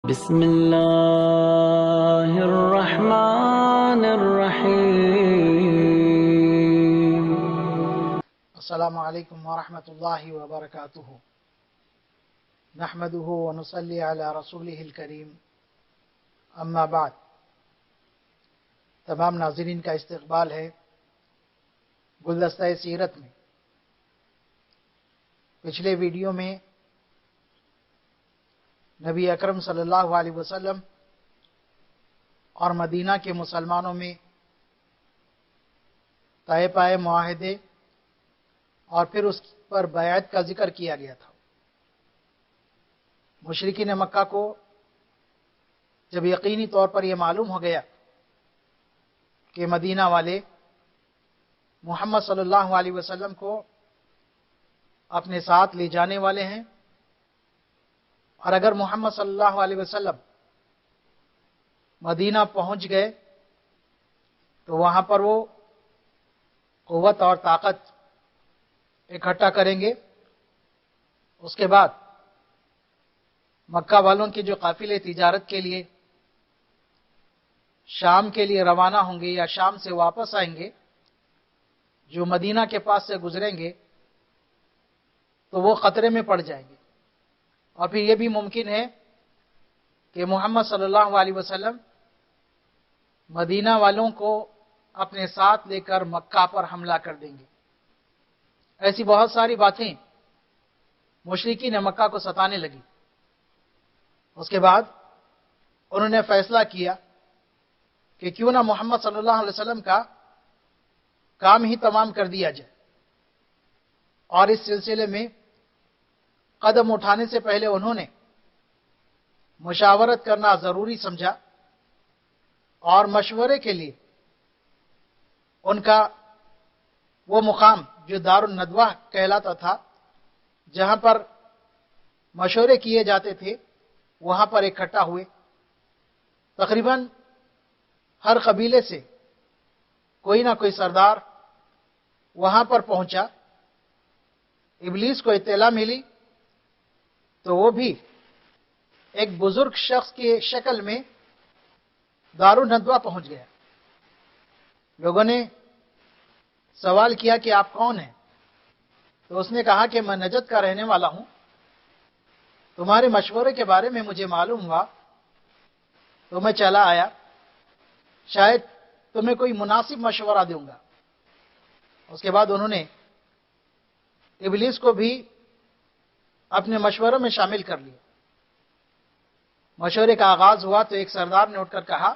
بسم اللہ الرحمن الرحیم۔ السلام علیکم ورحمۃ اللہ وبرکاتہ۔ نحمده ونصلی علی رسولہ الکریم، اما بعد۔ تمام ناظرین کا استقبال ہے گلدستہ سیرت میں۔ پچھلے ویڈیو میں نبی اکرم صلی اللہ علیہ وسلم اور مدینہ کے مسلمانوں میں طے پائے معاہدے اور پھر اس پر بیعت کا ذکر کیا گیا تھا۔ مشرکین مکہ کو جب یقینی طور پر یہ معلوم ہو گیا کہ مدینہ والے محمد صلی اللہ علیہ وسلم کو اپنے ساتھ لے جانے والے ہیں، اور اگر محمد صلی اللہ علیہ وسلم مدینہ پہنچ گئے تو وہاں پر وہ قوت اور طاقت اکٹھا کریں گے۔ اس کے بعد مکہ والوں کے جو قافلے تجارت کے لیے شام کے لیے روانہ ہوں گے یا شام سے واپس آئیں گے، جو مدینہ کے پاس سے گزریں گے تو وہ خطرے میں پڑ جائیں گے، اور پھر یہ بھی ممکن ہے کہ محمد صلی اللہ علیہ وسلم مدینہ والوں کو اپنے ساتھ لے کر مکہ پر حملہ کر دیں گے۔ ایسی بہت ساری باتیں مشرکین مکہ کو ستانے لگی۔ اس کے بعد انہوں نے فیصلہ کیا کہ کیوں نہ محمد صلی اللہ علیہ وسلم کا کام ہی تمام کر دیا جائے، اور اس سلسلے میں قدم اٹھانے سے پہلے انہوں نے مشاورت کرنا ضروری سمجھا، اور مشورے کے لیے ان کا وہ مقام جو دار الندوہ کہلاتا تھا، جہاں پر مشورے کیے جاتے تھے، وہاں پر اکٹھا ہوئے۔ تقریباً ہر قبیلے سے کوئی نہ کوئی سردار وہاں پر پہنچا۔ ابلیس کو اطلاع ملی تو وہ بھی ایک بزرگ شخص کی شکل میں دار الندوہ پہنچ گیا۔ لوگوں نے سوال کیا کہ آپ کون ہیں؟ تو اس نے کہا کہ میں نجد کا رہنے والا ہوں، تمہارے مشورے کے بارے میں مجھے معلوم ہوا تو میں چلا آیا، شاید تمہیں کوئی مناسب مشورہ دوں گا۔ اس کے بعد انہوں نے ابلیس کو بھی اپنے مشوروں میں شامل کر لیا۔ مشورے کا آغاز ہوا تو ایک سردار نے اٹھ کر کہا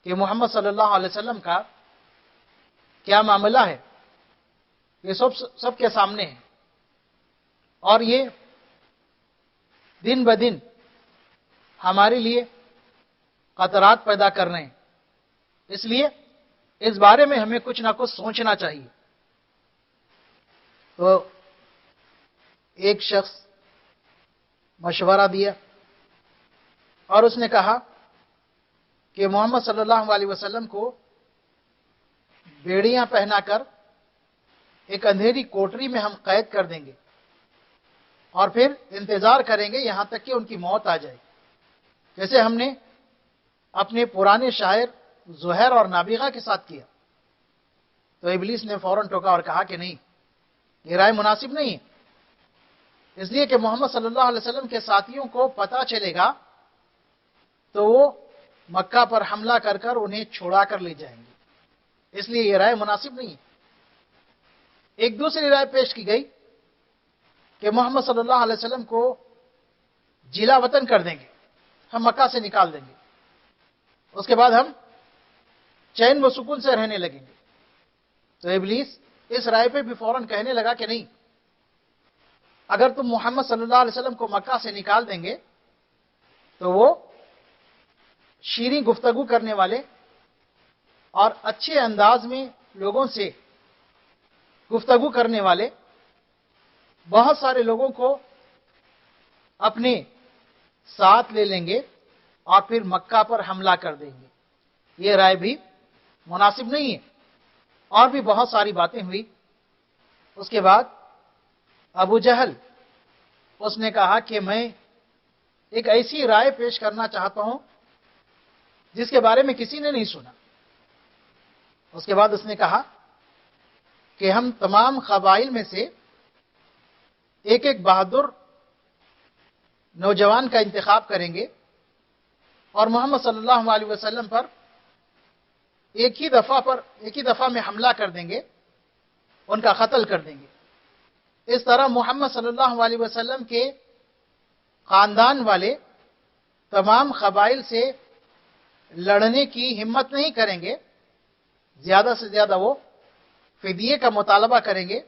کہ محمد صلی اللہ علیہ وسلم کا کیا معاملہ ہے، یہ سب کے سامنے ہے، اور یہ دن بدن ہمارے لیے خطرات پیدا کر رہے ہیں، اس لیے اس بارے میں ہمیں کچھ نہ کچھ سوچنا چاہیے۔ تو ایک شخص مشورہ دیا اور اس نے کہا کہ محمد صلی اللہ علیہ وسلم کو بیڑیاں پہنا کر ایک اندھیری کوٹری میں ہم قید کر دیں گے، اور پھر انتظار کریں گے یہاں تک کہ ان کی موت آ جائے، جیسے ہم نے اپنے پرانے شاعر زہیر اور نابغہ کے ساتھ کیا۔ تو ابلیس نے فوراً ٹوکا اور کہا کہ نہیں، یہ رائے مناسب نہیں ہے، اس لیے کہ محمد صلی اللہ علیہ وسلم کے ساتھیوں کو پتہ چلے گا تو وہ مکہ پر حملہ کر کر انہیں چھڑا کر لے جائیں گے، اس لیے یہ رائے مناسب نہیں ہے۔ ایک دوسری رائے پیش کی گئی کہ محمد صلی اللہ علیہ وسلم کو جلا وطن کر دیں گے، ہم مکہ سے نکال دیں گے، اس کے بعد ہم چین و سکون سے رہنے لگیں گے۔ تو ابلیس اس رائے پہ بھی فوراً کہنے لگا کہ نہیں، اگر تم محمد صلی اللہ علیہ وسلم کو مکہ سے نکال دیں گے تو وہ شیریں گفتگو کرنے والے اور اچھے انداز میں لوگوں سے گفتگو کرنے والے بہت سارے لوگوں کو اپنے ساتھ لے لیں گے اور پھر مکہ پر حملہ کر دیں گے، یہ رائے بھی مناسب نہیں ہے۔ اور بھی بہت ساری باتیں ہوئی۔ اس کے بعد ابو جہل اس نے کہا کہ میں ایک ایسی رائے پیش کرنا چاہتا ہوں جس کے بارے میں کسی نے نہیں سنا۔ اس کے بعد اس نے کہا کہ ہم تمام قبائل میں سے ایک ایک بہادر نوجوان کا انتخاب کریں گے اور محمد صلی اللہ علیہ وسلم پر ایک ہی دفعہ میں حملہ کر دیں گے، ان کا قتل کر دیں گے۔ اس طرح محمد صلی اللہ علیہ وسلم کے خاندان والے تمام قبائل سے لڑنے کی ہمت نہیں کریں گے، زیادہ سے زیادہ وہ فدیے کا مطالبہ کریں گے،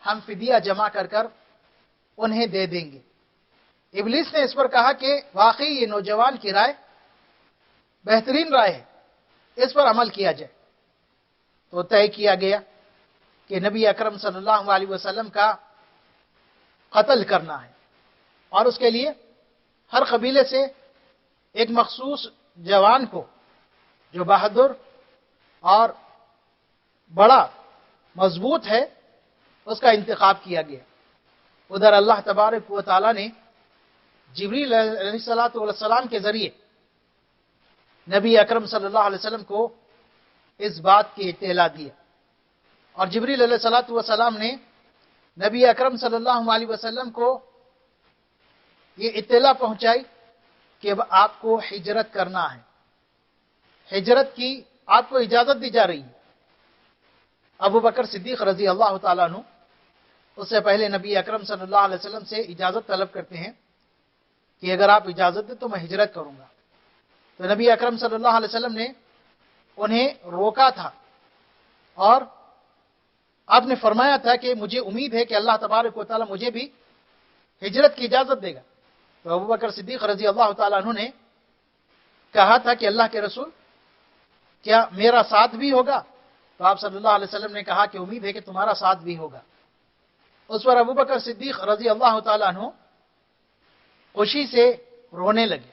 ہم فدیہ جمع کر کر انہیں دے دیں گے۔ ابلیس نے اس پر کہا کہ واقعی یہ نوجوان کی رائے بہترین رائے ہے، اس پر عمل کیا جائے۔ تو طے کیا گیا کہ نبی اکرم صلی اللہ علیہ وسلم کا قتل کرنا ہے، اور اس کے لیے ہر قبیلے سے ایک مخصوص جوان کو جو بہادر اور بڑا مضبوط ہے اس کا انتخاب کیا گیا۔ ادھر اللہ تبارک و تعالی نے جبریل علیہ السلام کے ذریعے نبی اکرم صلی اللہ علیہ وسلم کو اس بات کی اطلاع دیا، اور جبریل علیہ السلام نے نبی اکرم صلی اللہ علیہ وسلم کو یہ اطلاع پہنچائی کہ اب آپ کو ہجرت کرنا ہے، ہجرت کی آپ کو اجازت دی جا رہی ہے۔ ابو بکر صدیق رضی اللہ تعالیٰ عنہ اس سے پہلے نبی اکرم صلی اللہ علیہ وسلم سے اجازت طلب کرتے ہیں کہ اگر آپ اجازت دیں تو میں ہجرت کروں گا۔ تو نبی اکرم صلی اللہ علیہ وسلم نے انہیں روکا تھا، اور آپ نے فرمایا تھا کہ مجھے امید ہے کہ اللہ تبارک و تعالیٰ مجھے بھی ہجرت کی اجازت دے گا۔ تو ابو بکر صدیق رضی اللہ تعالیٰ عنہ نے کہا تھا کہ اللہ کے رسول کیا میرا ساتھ بھی ہوگا؟ تو آپ صلی اللہ علیہ وسلم نے کہا کہ امید ہے کہ تمہارا ساتھ بھی ہوگا۔ اس پر ابو بکر صدیق رضی اللہ تعالیٰ عنہ خوشی سے رونے لگے۔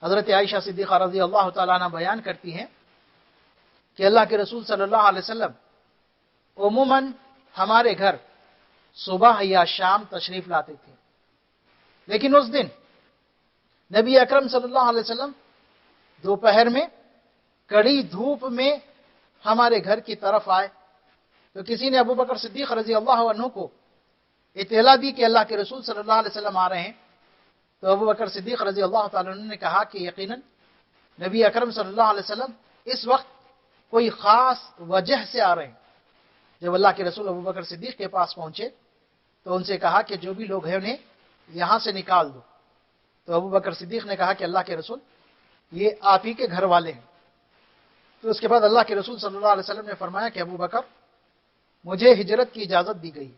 حضرت عائشہ صدیقہ رضی اللہ تعالیٰ عنہ بیان کرتی ہیں کہ اللہ کے رسول صلی اللہ علیہ وسلم عموماً ہمارے گھر صبح یا شام تشریف لاتے تھے، لیکن اس دن نبی اکرم صلی اللہ علیہ وسلم دوپہر میں کڑی دھوپ میں ہمارے گھر کی طرف آئے۔ تو کسی نے ابو بکر صدیق رضی اللہ عنہ کو اطلاع دی کہ اللہ کے رسول صلی اللہ علیہ وسلم آ رہے ہیں۔ تو ابو بکر صدیق رضی اللہ تعالیٰ عنہ نے کہا کہ یقیناً نبی اکرم صلی اللہ علیہ وسلم اس وقت کوئی خاص وجہ سے آ رہے ہیں۔ جب اللہ کے رسول ابو بکر صدیق کے پاس پہنچے تو ان سے کہا کہ جو بھی لوگ ہیں انہیں یہاں سے نکال دو۔ تو ابو بکر صدیق نے کہا کہ اللہ کے رسول یہ آپ ہی کے گھر والے ہیں۔ تو اس کے بعد اللہ کے رسول صلی اللہ علیہ وسلم نے فرمایا کہ ابو بکر مجھے ہجرت کی اجازت دی گئی۔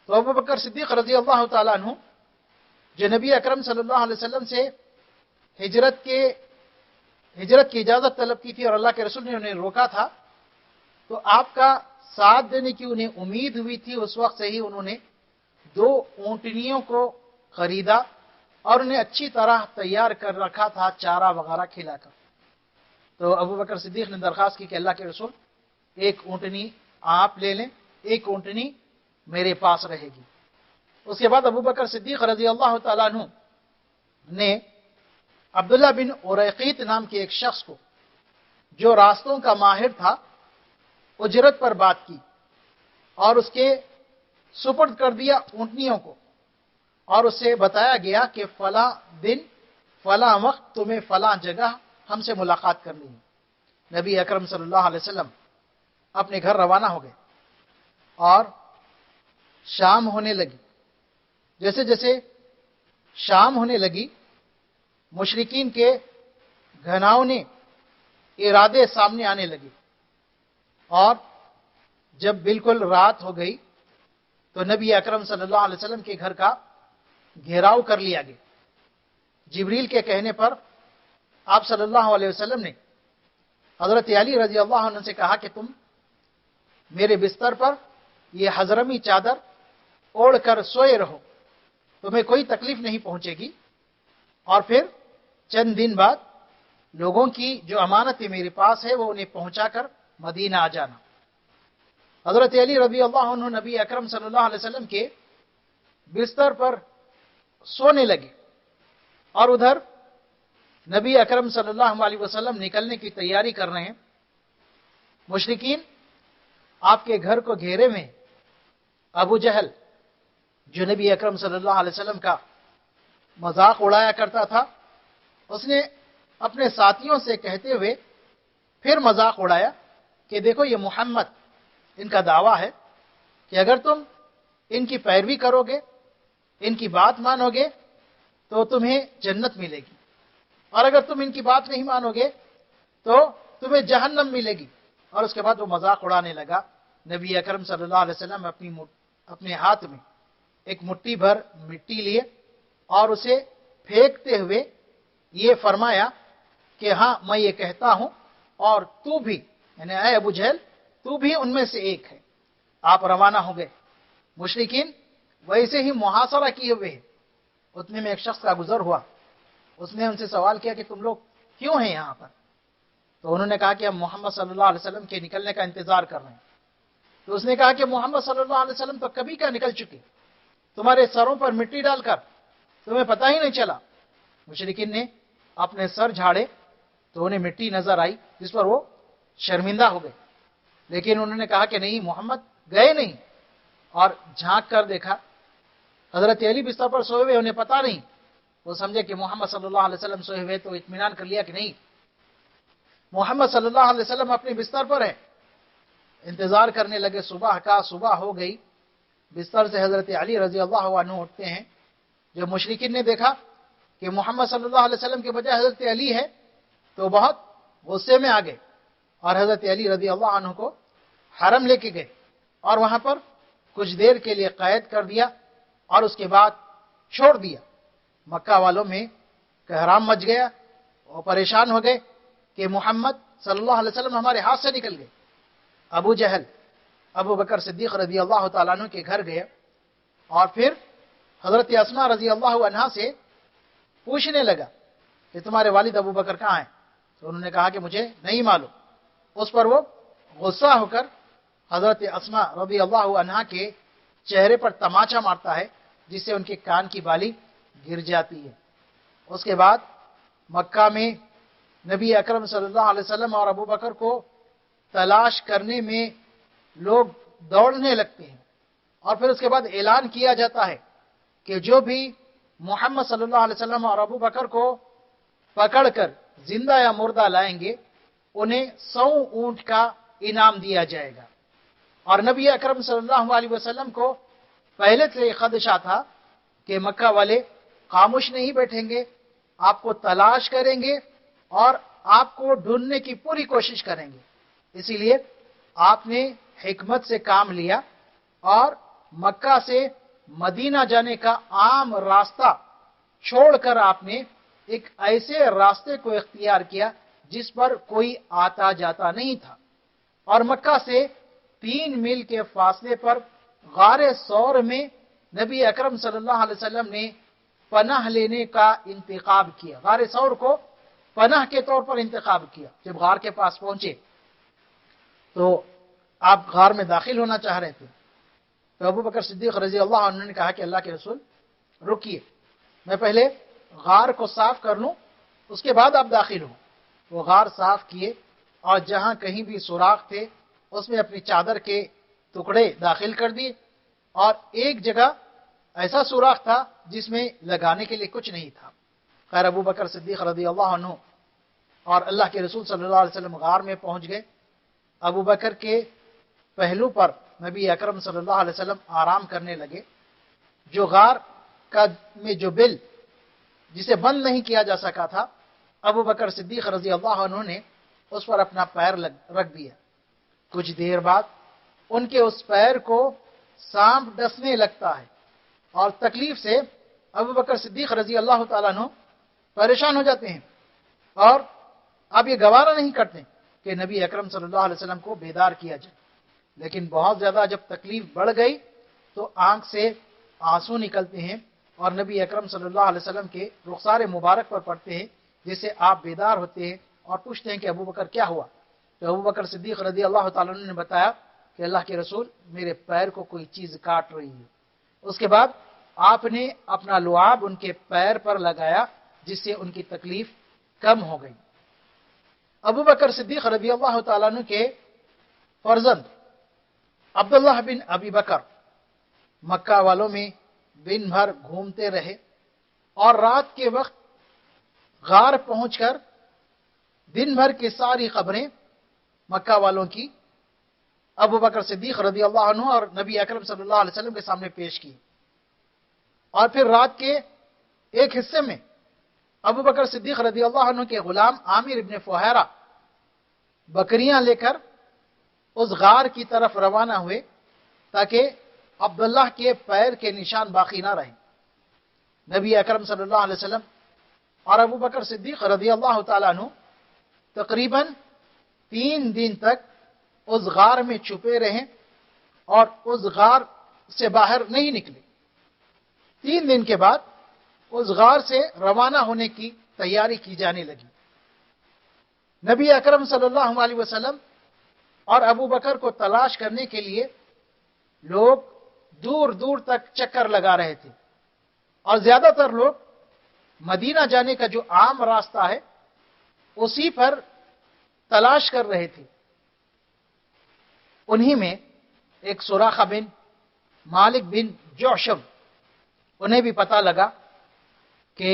تو ابو بکر صدیق رضی اللہ تعالیٰ عنہ جو نبی اکرم صلی اللہ علیہ وسلم سے ہجرت کی اجازت طلب کی تھی اور اللہ کے رسول نے انہیں روکا تھا، تو آپ کا ساتھ دینے کی انہیں امید ہوئی تھی۔ اس وقت سے ہی انہوں نے 2 اونٹنیوں کو خریدا اور انہیں اچھی طرح تیار کر رکھا تھا، چارہ وغیرہ کھلا کر۔ تو ابو بکر صدیق نے درخواست کی کہ اللہ کے رسول ایک اونٹنی آپ لے لیں، ایک اونٹنی میرے پاس رہے گی۔ اس کے بعد ابو بکر صدیق رضی اللہ تعالیٰ عنہ نے عبداللہ بن اریقیط نام کے ایک شخص کو جو راستوں کا ماہر تھا اجرت پر بات کی اور اس کے سپرد کر دیا اونٹنیوں کو، اور اس سے بتایا گیا کہ فلاں دن فلاں وقت تمہیں فلاں جگہ ہم سے ملاقات کرنی ہے۔ نبی اکرم صلی اللہ علیہ وسلم اپنے گھر روانہ ہو گئے اور شام ہونے لگی۔ جیسے جیسے شام ہونے لگی مشرکین کے گھناؤنے ارادے سامنے آنے لگے، اور جب بالکل رات ہو گئی تو نبی اکرم صلی اللہ علیہ وسلم کے گھر کا گھیراؤ کر لیا گیا۔ جبریل کے کہنے پر آپ صلی اللہ علیہ وسلم نے حضرت علی رضی اللہ عنہ سے کہا کہ تم میرے بستر پر یہ حضرمی چادر اوڑھ کر سوئے رہو، تمہیں کوئی تکلیف نہیں پہنچے گی، اور پھر چند دن بعد لوگوں کی جو امانت میرے پاس ہے وہ انہیں پہنچا کر مدینہ آ جانا۔ حضرت علی رضی اللہ عنہ نبی اکرم صلی اللہ علیہ وسلم کے بستر پر سونے لگے، اور ادھر نبی اکرم صلی اللہ علیہ وسلم نکلنے کی تیاری کر رہے ہیں. مشرکین آپ کے گھر کو گھیرے میں. ابو جہل جو نبی اکرم صلی اللہ علیہ وسلم کا مذاق اڑایا کرتا تھا, اس نے اپنے ساتھیوں سے کہتے ہوئے پھر مذاق اڑایا کہ دیکھو یہ محمد, ان کا دعویٰ ہے کہ اگر تم ان کی پیروی کرو گے, ان کی بات مانو گے تو تمہیں جنت ملے گی, اور اگر تم ان کی بات نہیں مانو گے تو تمہیں جہنم ملے گی. اور اس کے بعد وہ مذاق اڑانے لگا. نبی اکرم صلی اللہ علیہ وسلم اپنے ہاتھ میں ایک مٹھی بھر مٹی لیے اور اسے پھینکتے ہوئے یہ فرمایا کہ ہاں میں یہ کہتا ہوں اور تو بھی, یعنی اے ابو جہل تو بھی ان میں سے ایک ہے. آپ روانہ ہو گئے. مشرکین ویسے ہی محاصرہ کیے ہوئے ہیں. اتنے میں ایک شخص کا گزر ہوا. اس نے ان سے سوال کیا کہ تم لوگ کیوں ہیں یہاں پر؟ تو انہوں نے کہا کہ ہم محمد صلی اللہ علیہ وسلم کے نکلنے کا انتظار کر رہے ہیں. تو اس نے کہا کہ محمد صلی اللہ علیہ وسلم تو کبھی کا نکل چکے, تمہارے سروں پر مٹی ڈال کر تمہیں پتہ ہی نہیں چلا. مشرکین نے اپنے سر جھاڑے تو انہیں مٹی نظر آئی جس پر وہ شرمندہ ہو گئے, لیکن انہوں نے کہا کہ نہیں, محمد گئے نہیں. اور جھانک کر دیکھا حضرت علی بستر پر سوئے ہوئے, انہیں پتہ نہیں. وہ سمجھے کہ محمد صلی اللہ علیہ وسلم سوئے ہوئے, تو اطمینان کر لیا کہ نہیں, محمد صلی اللہ علیہ وسلم اپنے بستر پر ہے. انتظار کرنے لگے. صبح کا صبح ہو گئی. بستر سے حضرت علی رضی اللہ عنہ اٹھتے ہیں. جب مشرکین نے دیکھا کہ محمد صلی اللہ علیہ وسلم کے بجائے حضرت علی ہے تو بہت غصے میں آ گئے اور حضرت علی رضی اللہ عنہ کو حرم لے کے گئے اور وہاں پر کچھ دیر کے لیے قید کر دیا اور اس کے بعد چھوڑ دیا. مکہ والوں میں کہرام مچ گیا, وہ پریشان ہو گئے کہ محمد صلی اللہ علیہ وسلم ہمارے ہاتھ سے نکل گئے. ابو جہل ابو بکر صدیق رضی اللہ تعالیٰ عنہ کے گھر گئے اور پھر حضرت اسماء رضی اللہ عنہا سے پوچھنے لگا کہ تمہارے والد ابو بکر کہاں ہیں؟ تو انہوں نے کہا کہ مجھے نہیں معلوم. اس پر وہ غصہ ہو کر حضرت اسماء رضی اللہ عنہا کے چہرے پر تماچا مارتا ہے, جس سے ان کے کان کی بالی گر جاتی ہے. اس کے بعد مکہ میں نبی اکرم صلی اللہ علیہ وسلم اور ابو بکر کو تلاش کرنے میں لوگ دوڑنے لگتے ہیں, اور پھر اس کے بعد اعلان کیا جاتا ہے کہ جو بھی محمد صلی اللہ علیہ وسلم اور ابو بکر کو پکڑ کر زندہ یا مردہ لائیں گے انہیں 100 اونٹ کا انعام دیا جائے گا. اور نبی اکرم صلی اللہ علیہ وسلم کو پہلے سے خدشہ تھا کہ مکہ والے خاموش نہیں بیٹھیں گے, آپ کو تلاش کریں گے اور آپ کو ڈھونڈنے کی پوری کوشش کریں گے. اسی لیے آپ نے حکمت سے کام لیا اور مکہ سے مدینہ جانے کا عام راستہ چھوڑ کر آپ نے ایک ایسے راستے کو اختیار کیا جس پر کوئی آتا جاتا نہیں تھا, اور مکہ سے 3 میل کے فاصلے پر غار ثور میں نبی اکرم صلی اللہ علیہ وسلم نے پناہ لینے کا انتخاب کیا. غار ثور کو پناہ کے طور پر انتخاب کیا. جب غار کے پاس پہنچے تو آپ غار میں داخل ہونا چاہ رہے تھے, تو ابو بکر صدیق رضی اللہ عنہ نے کہا کہ اللہ کے رسول رکیے, میں پہلے غار کو صاف کر لوں, اس کے بعد آپ داخل ہوں. وہ غار صاف کیے اور جہاں کہیں بھی سوراخ تھے اس میں اپنی چادر کے ٹکڑے داخل کر دیے, اور ایک جگہ ایسا سوراخ تھا جس میں لگانے کے لیے کچھ نہیں تھا. خیر ابو بکر صدیق رضی اللہ عنہ اور اللہ کے رسول صلی اللہ علیہ وسلم غار میں پہنچ گئے. ابو بکر کے پہلو پر نبی اکرم صلی اللہ علیہ وسلم آرام کرنے لگے. جو غار کا میں جو بل جسے بند نہیں کیا جا سکا تھا, ابو بکر صدیق رضی اللہ عنہ نے اس پر اپنا پیر رکھ دیا. کچھ دیر بعد ان کے اس پیر کو سانپ ڈسنے لگتا ہے اور تکلیف سے ابو بکر صدیق رضی اللہ تعالیٰ عنہ پریشان ہو جاتے ہیں, اور اب یہ گوارا نہیں کرتے کہ نبی اکرم صلی اللہ علیہ وسلم کو بیدار کیا جائے. لیکن بہت زیادہ جب تکلیف بڑھ گئی تو آنکھ سے آنسو نکلتے ہیں اور نبی اکرم صلی اللہ علیہ وسلم کے رخسار مبارک پر پڑتے ہیں, جس سے آپ بیدار ہوتے ہیں اور پوچھتے ہیں کہ ابو بکر کیا ہوا؟ تو ابو بکر صدیق رضی اللہ تعالیٰ عنہ نے بتایا کہ اللہ کے رسول میرے پیر کو کوئی چیز کاٹ رہی ہے. اس کے بعد آپ نے اپنا لعاب ان کے پیر پر لگایا جس سے ان کی تکلیف کم ہو گئی۔ ابو بکر صدیق رضی اللہ تعالیٰ عنہ کے فرزند عبداللہ بن ابی بکر مکہ والوں میں دن بھر گھومتے رہے اور رات کے وقت غار پہنچ کر دن بھر کی ساری خبریں مکہ والوں کی ابو بکر صدیق رضی اللہ عنہ اور نبی اکرم صلی اللہ علیہ وسلم کے سامنے پیش کی، اور پھر رات کے ایک حصے میں ابو بکر صدیق رضی اللہ عنہ کے غلام عامر ابن فہیرہ بکریاں لے کر اس غار کی طرف روانہ ہوئے تاکہ عبداللہ کے پیر کے نشان باقی نہ رہیں۔ نبی اکرم صلی اللہ علیہ وسلم اور ابو بکر صدیق رضی اللہ تعالیٰ عنہ تقریباً 3 دن تک اس غار میں چھپے رہے اور اس غار سے باہر نہیں نکلے۔ 3 دن کے بعد اس غار سے روانہ ہونے کی تیاری کی جانے لگی۔ نبی اکرم صلی اللہ علیہ وسلم اور ابو بکر کو تلاش کرنے کے لیے لوگ دور دور تک چکر لگا رہے تھے، اور زیادہ تر لوگ مدینہ جانے کا جو عام راستہ ہے اسی پر تلاش کر رہے تھے۔ انہی میں ایک سراخہ بن مالک بن جعشم، انہیں بھی پتہ لگا کہ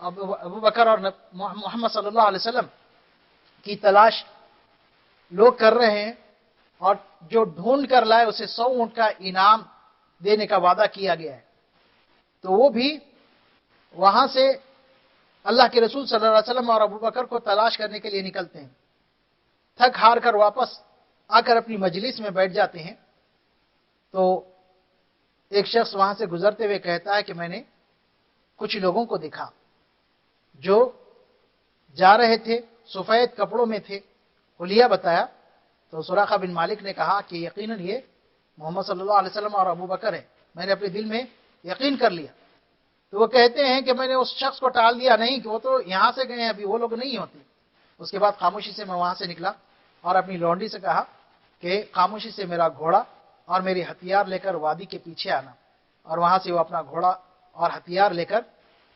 ابو بکر اور محمد صلی اللہ علیہ وسلم کی تلاش لوگ کر رہے ہیں، اور جو ڈھونڈ کر لائے اسے 100 اونٹ کا انعام دینے کا وعدہ کیا گیا ہے۔ تو وہ بھی وہاں سے اللہ کے رسول صلی اللہ علیہ وسلم اور ابو بکر کو تلاش کرنے کے لیے نکلتے ہیں۔ تھک ہار کر واپس آ کر اپنی مجلس میں بیٹھ جاتے ہیں تو ایک شخص وہاں سے گزرتے ہوئے کہتا ہے کہ میں نے کچھ لوگوں کو دیکھا جو جا رہے تھے، سفید کپڑوں میں تھے، حلیہ بتایا۔ تو سراقہ بن مالک نے کہا کہ یقیناً یہ محمد صلی اللہ علیہ وسلم اور ابو بکر ہے، میں نے اپنے دل میں یقین کر لیا۔ تو وہ کہتے ہیں کہ میں نے اس شخص کو ٹال دیا نہیں کہ وہ تو یہاں سے گئے ہیں، ابھی وہ لوگ نہیں ہوتے۔ اس کے بعد خاموشی سے میں وہاں سے نکلا اور اپنی لونڈی سے کہا کہ خاموشی سے میرا گھوڑا اور میری ہتھیار لے کر وادی کے پیچھے آنا، اور وہاں سے وہ اپنا گھوڑا اور ہتھیار لے کر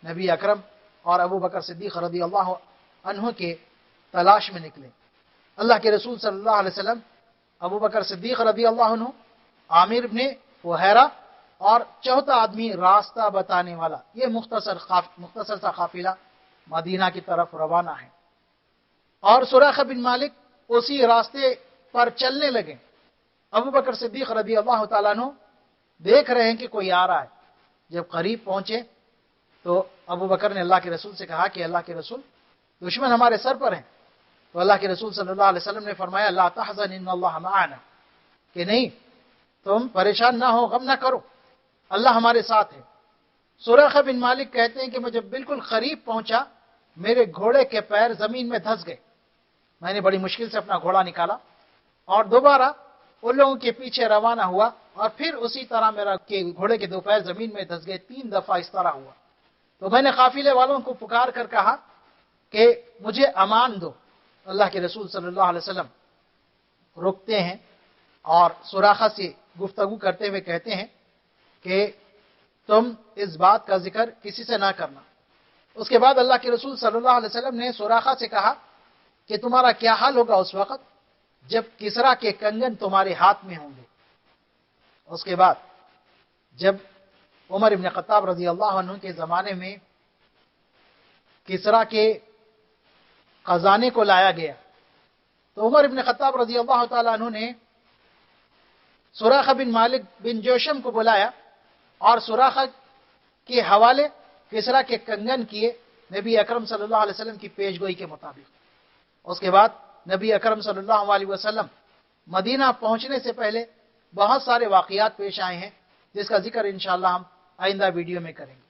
نبی اکرم اور ابو بکر صدیق رضی اللہ عنہ کے تلاش میں نکلے۔ اللہ کے رسول صلی اللہ علیہ وسلم، ابو بکر صدیق رضی اللہ عنہ، عامر ابن فہیرہ اور چوتھا آدمی راستہ بتانے والا، یہ مختصر سا قافلہ مدینہ کی طرف روانہ ہے۔ اور سراقہ بن مالک اسی راستے پر چلنے لگے۔ ابو بکر صدیق رضی اللہ تعالیٰ عنہ دیکھ رہے ہیں کہ کوئی آ رہا ہے۔ جب قریب پہنچے تو ابو بکر نے اللہ کے رسول سے کہا کہ اللہ کے رسول، دشمن ہمارے سر پر ہیں۔ تو اللہ کے رسول صلی اللہ علیہ وسلم نے فرمایا لا تحزن ان اللہ معنا، کہ نہیں تم پریشان نہ ہو، غم نہ کرو، اللہ ہمارے ساتھ ہے۔ سراقہ بن مالک کہتے ہیں کہ میں جب بالکل قریب پہنچا میرے گھوڑے کے پیر زمین میں دھس گئے۔ میں نے بڑی مشکل سے اپنا گھوڑا نکالا اور دوبارہ ان لوگوں کے پیچھے روانہ ہوا، اور پھر اسی طرح میرا گھوڑے کے 2 پیر زمین میں دھس گئے۔ 3 دفعہ اس طرح ہوا۔ تو میں نے قافلے والوں کو پکار کر کہا کہ مجھے امان دو۔ اللہ کے رسول صلی اللہ علیہ وسلم رکتے ہیں اور سراقہ سے گفتگو کرتے ہوئے کہتے ہیں کہ تم اس بات کا ذکر کسی سے نہ کرنا۔ اس کے بعد اللہ کے رسول صلی اللہ علیہ وسلم نے سراقہ سے کہا کہ تمہارا کیا حال ہوگا اس وقت جب کسرا کے کنگن تمہارے ہاتھ میں ہوں گے۔ اس کے بعد جب عمر ابن خطاب رضی اللہ عنہ کے زمانے میں کسرا کے خزانے کو لایا گیا تو عمر ابن خطاب رضی اللہ تعالیٰ عنہ نے سراقہ بن مالک بن جوشم کو بلایا اور سراقہ کے حوالے کسرا کے کنگن کیے نبی اکرم صلی اللہ علیہ وسلم کی پیشگوئی کے مطابق۔ اس کے بعد نبی اکرم صلی اللہ علیہ وسلم مدینہ پہنچنے سے پہلے بہت سارے واقعات پیش آئے ہیں جس کا ذکر انشاءاللہ ہم آئندہ ویڈیو میں کریں گے۔